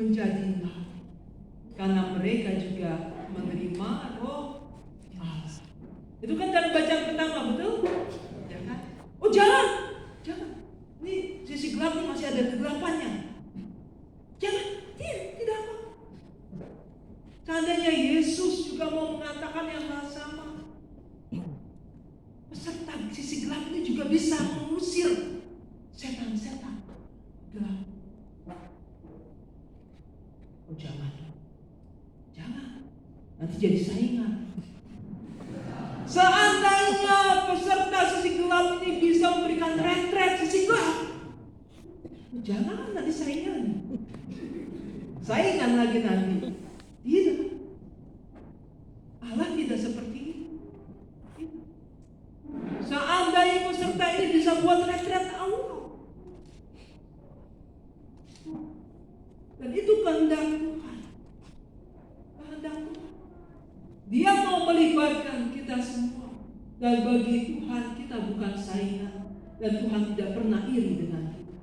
menjadilah, karena mereka juga menerima roh Allah. Itu kan dalam bacaan pertama, betul? Ya kan? Oh jangan. Ini sisi gelapnya masih ada kegelapannya. Jangan, tidak apa. Seandainya Yesus juga mau mengatakan yang hal sama, peserta sisi gelap ini juga bisa mengusir setan-setan gelap. Oh jangan, nanti jadi saingan. Seandainya peserta sisi gelap ini bisa memberikan retret sisi gelap, jangan nanti saingan lagi nanti. Tidak, Allah tidak seperti itu. Seandainya peserta ini bisa buat retret Allah, dan itu kehendak Tuhan. Dia mau melibatkan kita semua, dan bagi Tuhan kita bukan saingan, dan Tuhan tidak pernah iri dengan kita.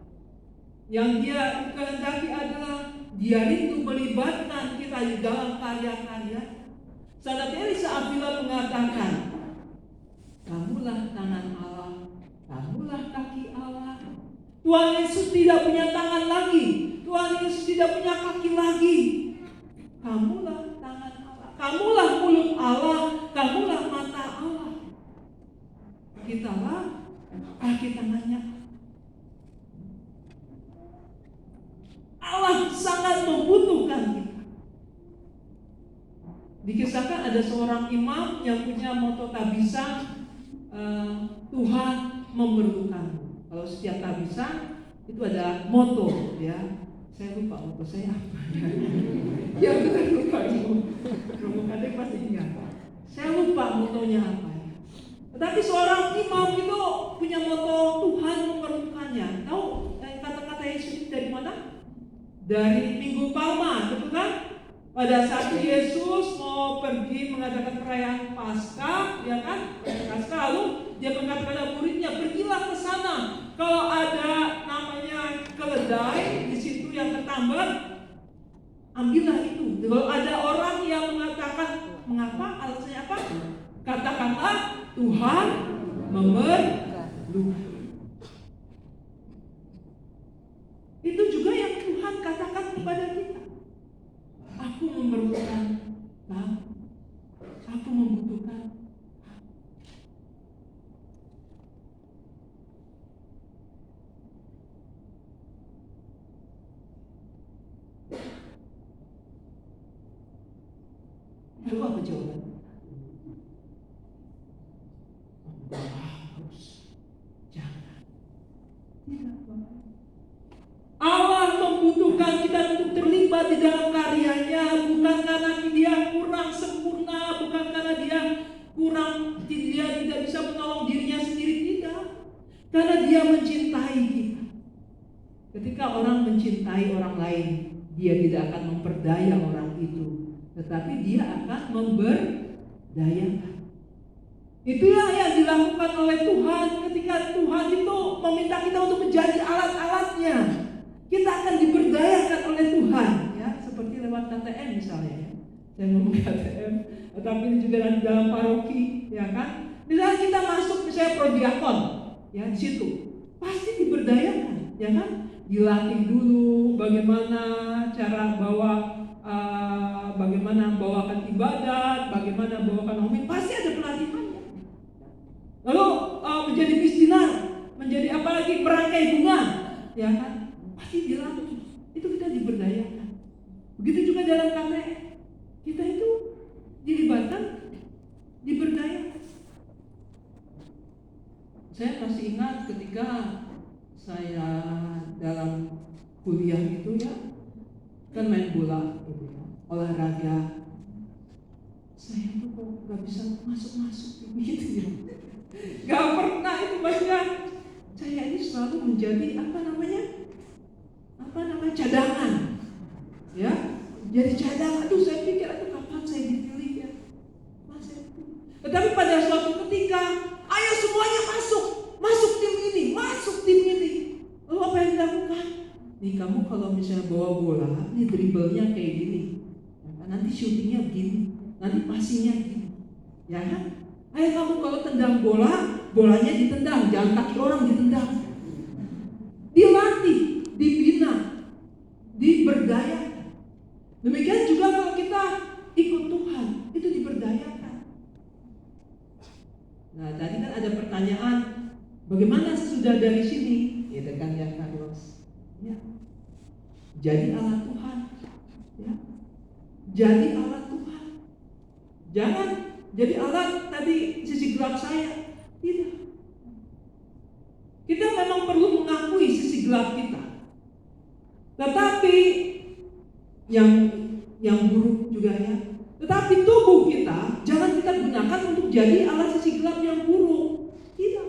Yang Dia kehendaki adalah Dia rindu melibatkan kita di dalam karya-karya. Saudara Elisa Avila mengatakan, kamulah tangan Allah, kamulah kaki Allah. Tuhan Yesus tidak punya tangan lagi, Tuhan Yesus tidak punya kaki lagi. Kamulah tangan Allah, kamulah mulut Allah, kamulah mata Allah. Kitalah kaki tangannya. Allah sangat membutuhkan kita. Dikisahkan ada seorang imam yang punya moto tabisang, Tuhan memerlukanmu. Kalau setiap tabisang itu ada moto, ya. Saya lupa moto saya apa. Ya betul, lupa itu. Kamu kadang pasti ingat. Saya lupa motonya apa. Tetapi seorang imam itu punya moto Tuhan memerlukannya. Tahu kata-kata Yesus dari mana? Dari Minggu Palma, betul kan? Pada saat Yesus mau pergi mengadakan perayaan Paskah, ya kan? Paskah, lalu dia mengatakan kepada muridnya, pergilah ke sana. Kalau ada namanya keledai di situ yang ketambar, ambillah itu. Kalau ada orang yang mengatakan, mengapa? Alasannya apa? Katakanlah Tuhan memerlukan. Itu juga yang Tuhan katakan kepada kita. Aku memerlukan kamu. Aku membutuhkan. Lalu apa jawaban? Harus. Jangan. Tidak. Allah membutuhkan kita untuk terlibat di dalam karyanya, bukan karena dia kurang sempurna, bukan karena dia tidak bisa menolong dirinya sendiri, tidak. Karena dia mencintai kita. Ketika orang mencintai orang lain, dia tidak akan memperdaya orang itu, tetapi dia akan memberdayakan. Itulah yang dilakukan oleh Tuhan ketika Tuhan itu meminta kita untuk menjadi alat-alatnya. Kita akan diberdayakan oleh Tuhan, ya, seperti lewat KTM misalnya. Ya. Saya ngomong KTM, tetapi ini juga di dalam paroki, ya kan? Misalnya kita masuk misalnya prodiakon, ya di situ pasti diberdayakan, ya kan? Dilatih dulu bagaimana cara bagaimana bawakan ibadat, bagaimana bawakan homil, pasti ada pelatihannya. Lalu menjadi misioner, menjadi apalagi merangkai bunga, ya kan? Pasti dilatih. Itu kita diberdayakan. Begitu juga dalam KTM, kita itu dilibatkan, diberdayakan. Saya masih ingat ketika saya dalam kuliah itu, ya, kan main bola gitu, ya, olahraga. Saya itu kok gak bisa masuk gitu, ya. Gak pernah itu, maksudnya saya ini selalu menjadi cadangan, ya, jadi cadangan. Aduh, saya pikir kapan saya dipilih, ya. Tetapi pada suatu ketika, ayo semuanya masuk tim ini. Lalu apa yang dilakukan? Nih, kamu kalau kalau misalnya bawa bola, ini dribblenya kayak gini, nanti syutingnya begini, nanti passingnya gini, ya kan? Ayo kamu kalau tendang bola, bolanya ditendang, jangan kaki orang ditendang. Dilatih, dibina, diberdayakan. Demikian juga kalau kita ikut Tuhan, itu diberdayakan. Nah, tadi kan ada pertanyaan, bagaimana sesudah dari sini? Gitu kan ya Carlos. Ya. Jadi alat Tuhan. Ya. Jadi alat Tuhan. Jangan jadi alat tadi sisi gelap saya. Tidak. Kita memang perlu mengakui sisi gelap kita. Tetapi yang buruk juga ya. Tetapi tubuh kita jangan kita gunakan untuk jadi alat sisi gelap yang buruk. Tidak.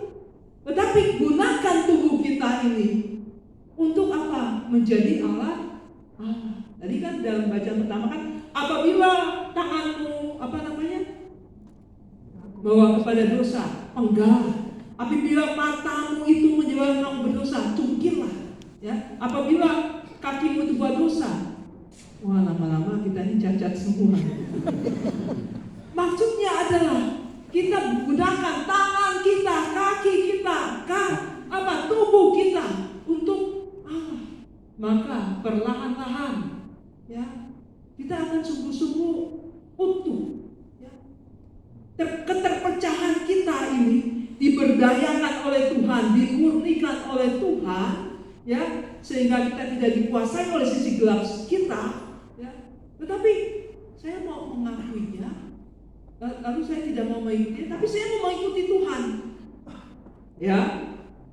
Tetapi gunakan tubuh kita ini untuk apa? Menjadi alat Allah. Tadi kan dalam bacaan pertama kan, apabila tanganmu bawa kepada dosa, penggal. Apabila matamu itu menyebabkan kamu berdosa, cungkillah. Ya. Apabila kakimu itu buat dosa, wah lama-lama kita ini cacat semua. Maksudnya adalah kita gunakan tangan kita, kaki kita, tubuh kita untuk Allah. Maka perlahan-lahan, ya, kita akan sungguh-sungguh utuh. Keterpecahan kita ini diberdayakan oleh Tuhan, dimurnikan oleh Tuhan, ya, sehingga kita tidak dikuasai oleh sisi gelap kita, ya. Tetapi saya mau mengakuinya, lalu saya tidak mau mengikuti, tapi saya mau mengikuti Tuhan, ya.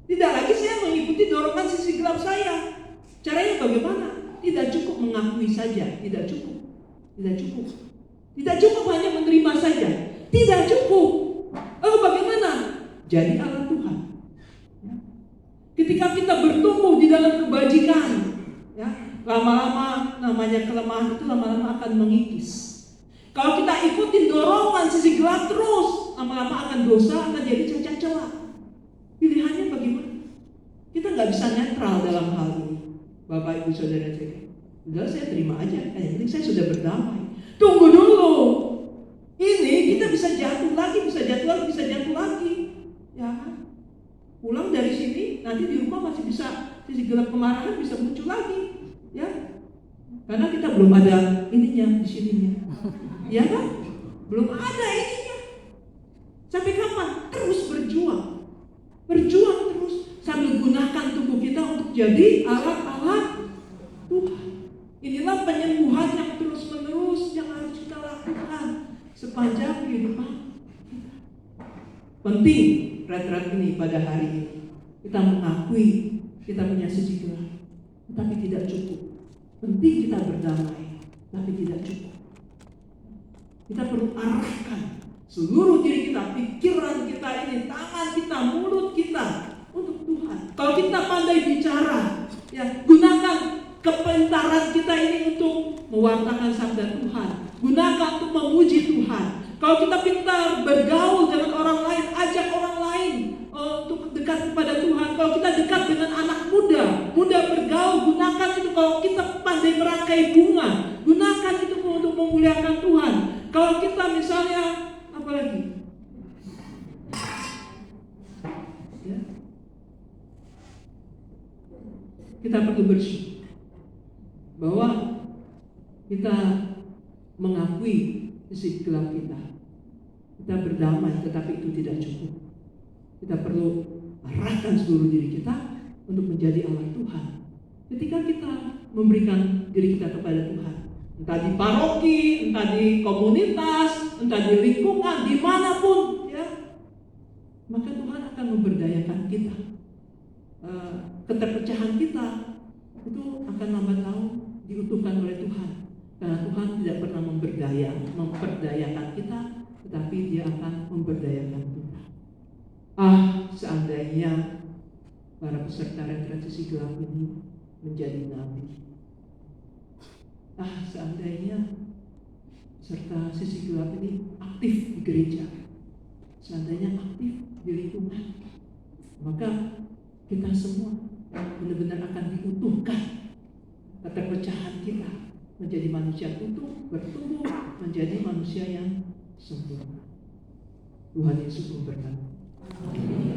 Tidak lagi saya mengikuti dorongan sisi gelap saya. Caranya bagaimana? Tidak cukup mengakui saja, tidak cukup hanya menerima saja. Tidak cukup. Lalu bagaimana? Jadi alat Tuhan. Ya. Ketika kita bertumbuh di dalam kebajikan, ya, lama-lama namanya kelemahan itu lama-lama akan mengikis. Kalau kita ikutin dorongan sisi gelap terus, lama-lama akan dosa, akan jadi cacat celah. Pilihannya bagaimana? Kita nggak bisa netral dalam hal ini, Bapak Ibu Saudara saya. Udah saya terima aja, yang penting saya sudah berdamai. Tunggu dulu. Ini kita bisa jatuh lagi, ya kan? Pulang dari sini, nanti di rumah masih bisa sisi gelap kemarahan bisa muncul lagi, ya? Karena kita belum ada ininya di sininya, ya kan? Belum ada ininya. Sampai kapan? Terus berjuang terus sambil gunakan tubuh kita untuk jadi alat-alat Tuhan. Inilah penyembuhan yang terus-menerus yang harus kita lakukan sepanjang kehidupan kita. Penting retret ini pada hari ini kita mengakui kita punya sisi gelap, tetapi tidak cukup. Penting kita berdamai, tapi tidak cukup. Kita perlu arahkan seluruh diri kita, pikiran kita ini, tangan kita, mulut kita untuk Tuhan. Kalau kita pandai bicara, ya, gunakan kepintaran kita ini untuk mewartakan sabda Tuhan. Gunakan untuk memuji Tuhan. Kalau kita pintar bergaul dengan orang lain, ajak orang lain untuk dekat kepada Tuhan. Kalau kita dekat dengan anak muda bergaul, gunakan itu. Kalau kita pandai merangkai bunga, gunakan itu untuk memuliakan Tuhan. Kalau kita misalnya apa lagi? Ya. Kita perlu bersyukur bahwa kita mengakui sisi gelap kita. Kita berdamai, tetapi itu tidak cukup. Kita perlu arahkan seluruh diri kita untuk menjadi alat Tuhan. Ketika kita memberikan diri kita kepada Tuhan, entah di paroki, entah di komunitas, entah di lingkungan, dimanapun, ya, maka Tuhan akan memberdayakan kita. Keterpecahan kita itu akan lambat laun diutuhkan oleh Tuhan. Karena Tuhan tidak pernah memperdayakan kita, tetapi Dia akan memberdayakan kita. Seandainya para peserta retret sisi gelap ini menjadi nabi. Seandainya peserta sisi gelap ini aktif di gereja, seandainya aktif di lingkungan, maka kita semua benar-benar akan diutuhkan menjadi manusia utuh, bertumbuh menjadi manusia yang sempurna. Tuhan Yesus memberkati.